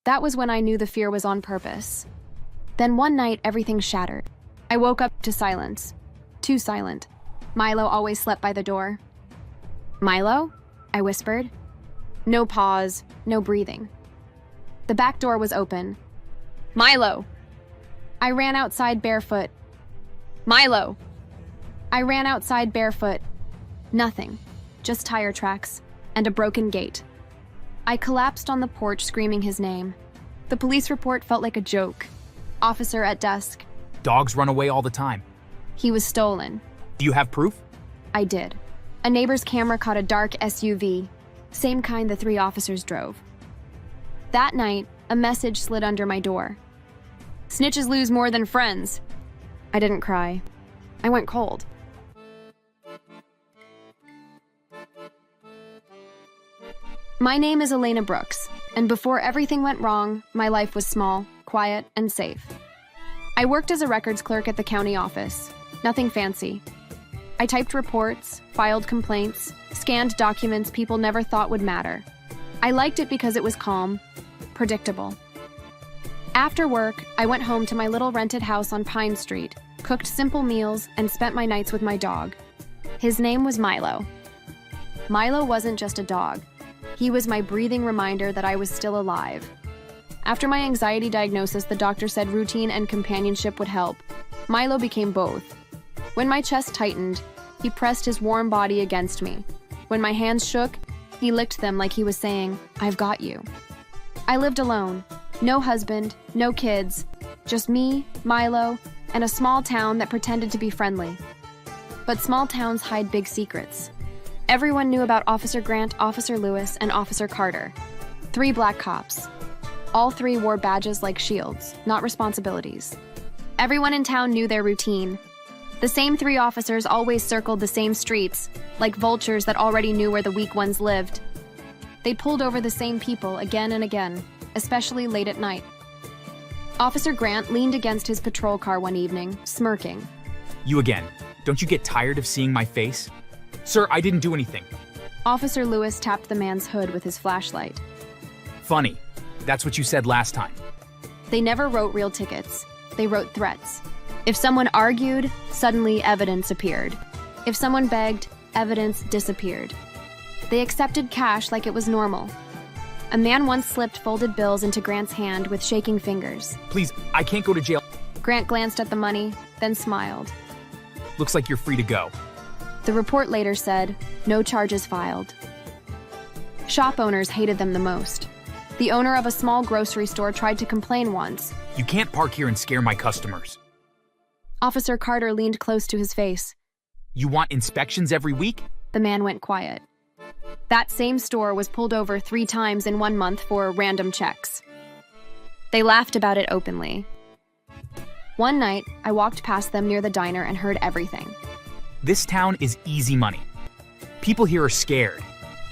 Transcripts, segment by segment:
That was when I knew the fear was on purpose. Then one night, everything shattered. I woke up to silence. Too silent. Milo always slept by the door. "Milo?" I whispered. No pause, no breathing. The back door was open. "Milo!" I ran outside barefoot. "Milo!" I ran outside barefoot. Nothing. Just tire tracks and a broken gate. I collapsed on the porch screaming his name. The police report felt like a joke. Officer at desk. Dogs run away all the time. He was stolen. Do you have proof? I did. A neighbor's camera caught a dark SUV, same kind the 3 officers drove. That night, a message slid under my door. "Snitches lose more than friends." I didn't cry. I went cold. My name is Elena Brooks, and before everything went wrong, my life was small, quiet, and safe. I worked as a records clerk at the county office. Nothing fancy. I typed reports, filed complaints, scanned documents people never thought would matter. I liked it because it was calm, predictable. After work, I went home to my little rented house on Pine Street, cooked simple meals, and spent my nights with my dog. His name was Milo. Milo wasn't just a dog. He was my breathing reminder that I was still alive. After my anxiety diagnosis, the doctor said routine and companionship would help. Milo became both. When my chest tightened, he pressed his warm body against me. When my hands shook, he licked them like he was saying, "I've got you." I lived alone. No husband, no kids. Just me, Milo, and a small town that pretended to be friendly. But small towns hide big secrets. Everyone knew about Officer Grant, Officer Lewis, and Officer Carter. 3 black cops. All 3 wore badges like shields, not responsibilities. Everyone in town knew their routine. The same 3 officers always circled the same streets, like vultures that already knew where the weak ones lived. They pulled over the same people again and again, especially late at night. Officer Grant leaned against his patrol car one evening, smirking. You again. Don't you get tired of seeing my face? Sir, I didn't do anything. Officer Lewis tapped the man's hood with his flashlight. Funny. That's what you said last time. They never wrote real tickets. They wrote threats. If someone argued, suddenly evidence appeared. If someone begged, evidence disappeared. They accepted cash like it was normal. A man once slipped folded bills into Grant's hand with shaking fingers. Please, I can't go to jail. Grant glanced at the money, then smiled. Looks like you're free to go. The report later said, "No charges filed." Shop owners hated them the most. The owner of a small grocery store tried to complain once. You can't park here and scare my customers. Officer Carter leaned close to his face. You want inspections every week? The man went quiet. That same store was pulled over 3 times in 1 month for random checks. They laughed about it openly. One night, I walked past them near the diner and heard everything. This town is easy money. People here are scared,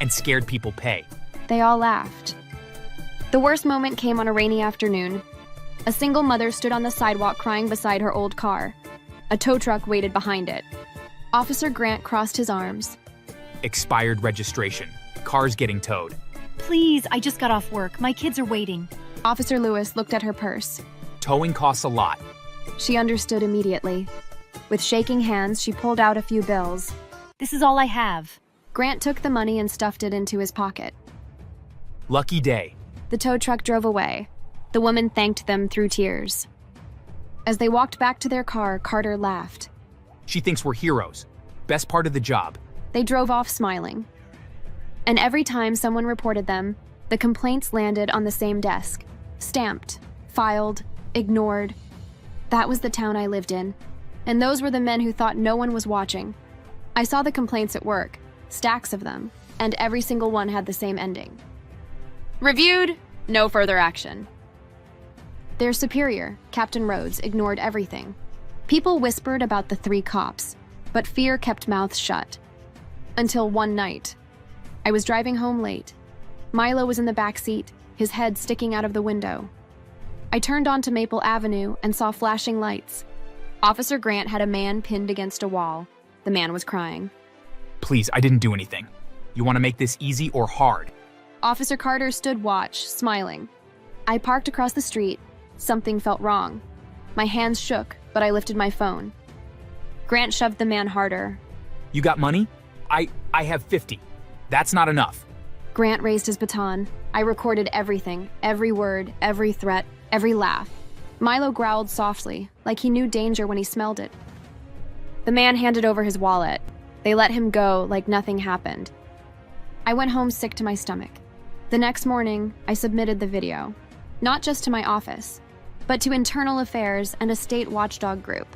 and scared people pay. They all laughed. The worst moment came on a rainy afternoon. A single mother stood on the sidewalk crying beside her old car. A tow truck waited behind it. Officer Grant crossed his arms. Expired registration. Car's getting towed. Please, I just got off work. My kids are waiting. Officer Lewis looked at her purse. Towing costs a lot. She understood immediately. With shaking hands, she pulled out a few bills. This is all I have. Grant took the money and stuffed it into his pocket. Lucky day. The tow truck drove away. The woman thanked them through tears. As they walked back to their car, Carter laughed. She thinks we're heroes. Best part of the job. They drove off smiling. And every time someone reported them, the complaints landed on the same desk. Stamped, filed, ignored. That was the town I lived in. And those were the men who thought no one was watching. I saw the complaints at work, stacks of them, and every single one had the same ending. Reviewed, no further action. Their superior, Captain Rhodes, ignored everything. People whispered about the 3 cops, but fear kept mouths shut. Until one night. I was driving home late. Milo was in the back seat, his head sticking out of the window. I turned onto Maple Avenue and saw flashing lights. Officer Grant had a man pinned against a wall. The man was crying. Please, I didn't do anything. You want to make this easy or hard? Officer Carter stood watch, smiling. I parked across the street. Something felt wrong. My hands shook, but I lifted my phone. Grant shoved the man harder. You got money? I have 50. That's not enough. Grant raised his baton. I recorded everything, every word, every threat, every laugh. Milo growled softly, like he knew danger when he smelled it. The man handed over his wallet. They let him go like nothing happened. I went home sick to my stomach. The next morning, I submitted the video, not just to my office, but to internal affairs and a state watchdog group.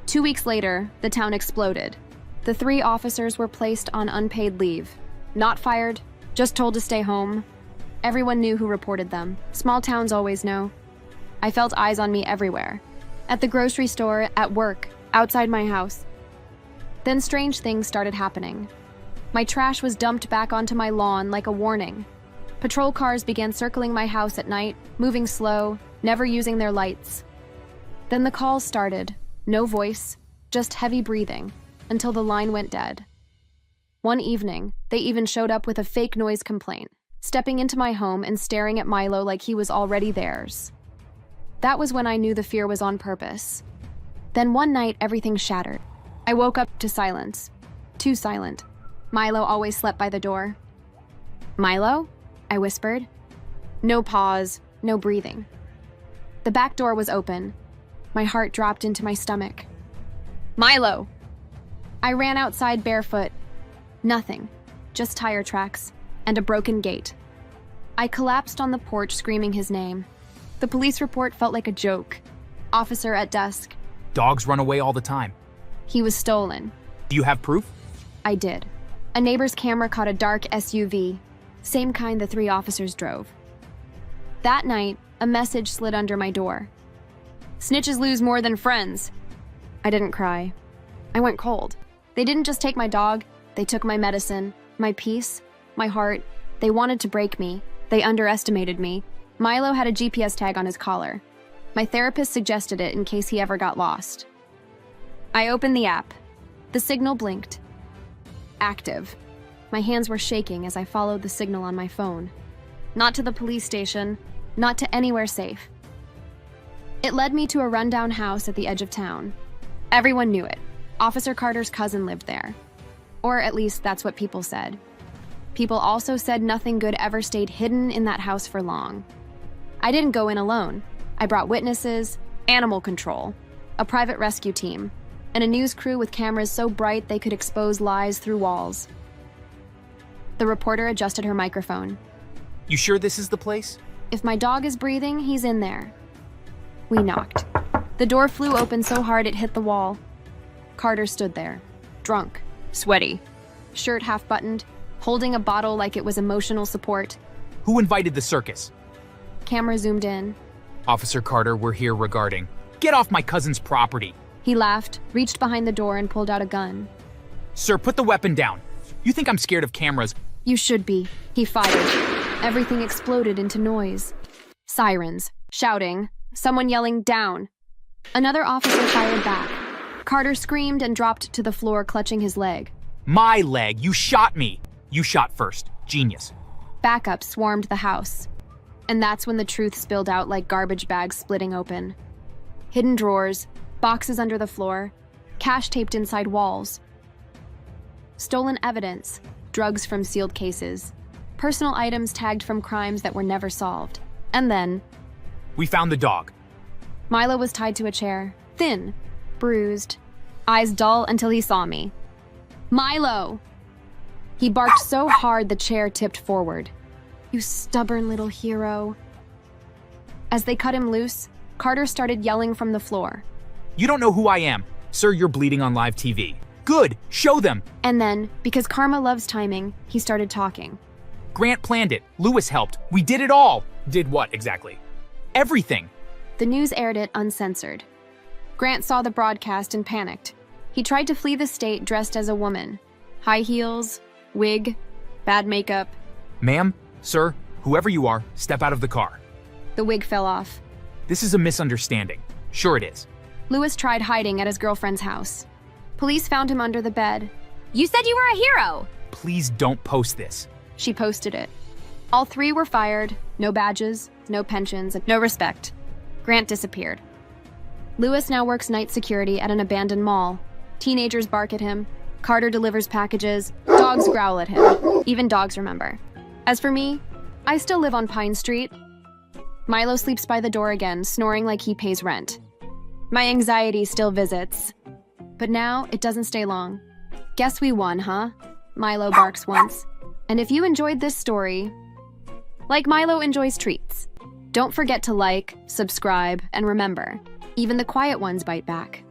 2 weeks later, the town exploded. The 3 officers were placed on unpaid leave. Not fired, just told to stay home. Everyone knew who reported them. Small towns always know. I felt eyes on me everywhere. At the grocery store, at work, outside my house. Then strange things started happening. My trash was dumped back onto my lawn like a warning. Patrol cars began circling my house at night, moving slow, never using their lights. Then the calls started. No voice, just heavy breathing, until the line went dead. One evening, they even showed up with a fake noise complaint, stepping into my home and staring at Milo like he was already theirs. That was when I knew the fear was on purpose. Then one night, everything shattered. I woke up to silence. Too silent. Milo always slept by the door. "Milo?" I whispered. No pause, no breathing. The back door was open. My heart dropped into my stomach. "Milo!" I ran outside barefoot. Nothing, just tire tracks and a broken gate. I collapsed on the porch screaming his name. The police report felt like a joke. Officer at desk. Dogs run away all the time. He was stolen. Do you have proof? I did. A neighbor's camera caught a dark SUV, same kind the 3 officers drove. That night, a message slid under my door. "Snitches lose more than friends." I didn't cry. I went cold. They didn't just take my dog, they took my medicine, my peace, my heart. They wanted to break me. They underestimated me. Milo had a GPS tag on his collar. My therapist suggested it in case he ever got lost. I opened the app. The signal blinked. Active. My hands were shaking as I followed the signal on my phone. Not to the police station, not to anywhere safe. It led me to a rundown house at the edge of town. Everyone knew it. Officer Carter's cousin lived there. Or at least that's what people said. People also said nothing good ever stayed hidden in that house for long. I didn't go in alone. I brought witnesses, animal control, a private rescue team, and a news crew with cameras so bright they could expose lies through walls. The reporter adjusted her microphone. You sure this is the place? If my dog is breathing, he's in there. We knocked. The door flew open so hard it hit the wall. Carter stood there, drunk, sweaty, shirt half-buttoned, holding a bottle like it was emotional support. Who invited the circus? Camera zoomed in. Officer Carter, we're here regarding. Get off my cousin's property. He laughed, reached behind the door, and pulled out a gun. Sir, put the weapon down. You think I'm scared of cameras? You should be. He fired. Everything exploded into noise. Sirens, shouting, someone yelling down. Another officer fired back. Carter screamed and dropped to the floor, clutching his leg. My leg, you shot me. You shot first. Genius. Backup swarmed the house. And that's when the truth spilled out like garbage bags splitting open. Hidden drawers, boxes under the floor, cash taped inside walls. Stolen evidence, drugs from sealed cases, personal items tagged from crimes that were never solved. And then... We found the dog. Milo was tied to a chair, thin, bruised, eyes dull until he saw me. "Milo!" He barked so hard the chair tipped forward. "You stubborn little hero." As they cut him loose, Carter started yelling from the floor. You don't know who I am. Sir, you're bleeding on live TV. Good, show them. And then, because karma loves timing, he started talking. Grant planned it. Lewis helped. We did it all. Did what exactly? Everything. The news aired it uncensored. Grant saw the broadcast and panicked. He tried to flee the state dressed as a woman. High heels, wig, bad makeup. Ma'am, sir, whoever you are, step out of the car. The wig fell off. This is a misunderstanding. Sure it is. Lewis tried hiding at his girlfriend's house. Police found him under the bed. You said you were a hero! Please don't post this. She posted it. All 3 were fired, no badges, no pensions, and no respect. Grant disappeared. Lewis now works night security at an abandoned mall. Teenagers bark at him. Carter delivers packages. Dogs growl at him. Even dogs remember. As for me, I still live on Pine Street. Milo sleeps by the door again, snoring like he pays rent. My anxiety still visits. But now, it doesn't stay long. Guess we won, huh? Milo barks once. And if you enjoyed this story, like Milo enjoys treats, don't forget to like, subscribe, and remember, even the quiet ones bite back.